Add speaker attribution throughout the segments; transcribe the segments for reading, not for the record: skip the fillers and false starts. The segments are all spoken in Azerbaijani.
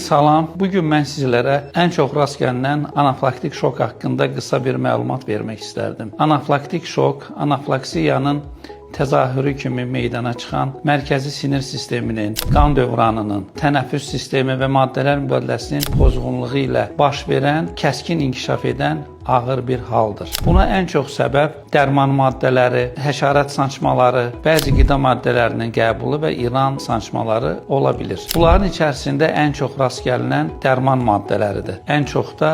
Speaker 1: Salam, bugün mən sizlərə ən çox rast gəlinən anafilaktik şok haqqında qısa bir məlumat vermək istərdim. Anafilaktik şok, anafilaksiyanın təzahürü kimi meydana çıxan mərkəzi sinir sisteminin, qan dövranının, tənəffüs sistemi və maddələr mübadiləsinin pozğunluğu ilə baş verən, kəskin inkişaf edən ağır bir haldır. Buna ən çox səbəb dərman maddələri, həşərat sancmaları, bəzi qida maddələrinin qəbulu və İran sancmaları ola bilir. Bunların içərisində ən çox rast gəlinən dərman maddələridir. Ən çox da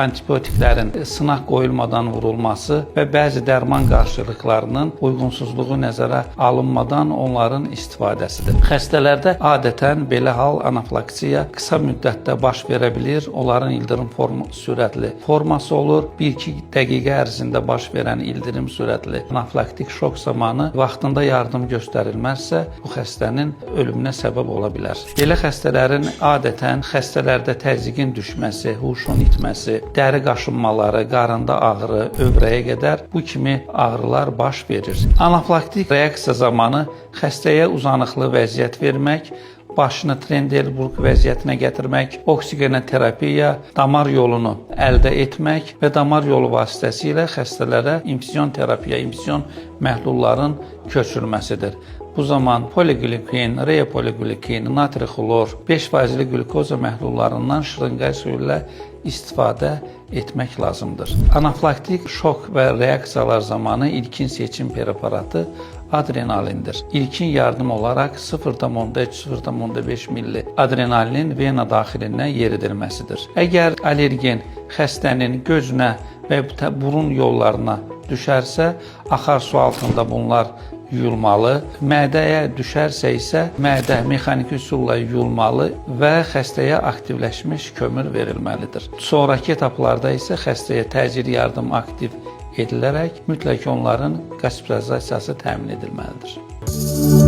Speaker 1: antibiotiklərin sınaq qoyulmadan vurulması və bəzi dərman qarşılıqlarının uyğunsuzluğu nəzərə alınmadan onların istifadəsidir. Xəstələrdə adətən belə hal anafilaksiya qısa müddətdə baş verə bilir. Onların ildırım sürətli forması olur. 1-2 dəqiqə ərzində baş verən ildırım sürətli anafilaktik şok zamanı vaxtında yardım göstərilməzsə, bu xəstənin ölümünə səbəb ola bilər. Belə xəstələrin adətən xəstələrdə təzyiqin düşməsi, huşun itməsi, dəri qaşınmaları, qarında ağrı, övrəyə qədər bu kimi ağrılar baş verir. Anafilaktik reaksiya zamanı xəstəyə uzanıqlı vəziyyət vermək, başını Trendelenburg vəziyyətinə gətirmək, oksigenə terapiya, damar yolunu əldə etmək və damar yolu vasitəsilə xəstələrə infuzion terapiya, infuzion məhlulların köçürülməsidir. Bu zaman poliqlikogen, reopoliqlikogen, natri xlor, 5%li qlukoza məhlullarından şırınqa üsulu ilə istifadə etmək lazımdır. Anafilaktik şok və reaksiyalar zamanı ilkin seçim preparatı adrenalindir. İlkin yardım olaraq 0,3-0,5 milli adrenalin vena daxilindən yeridilməsidir. Əgər allergen xəstənin gözünə və burun yollarına düşərsə, axar su altında bunlar yuyulmalı. Mədəyə düşərsə isə mədə mexaniki üsulla yuyulmalı və xəstəyə aktivləşmiş kömür verilməlidir. Sonrakı etaplarda isə xəstəyə təcili yardım aktiv edilərək mütləq onların qospitalizasiyası təmin edilməlidir.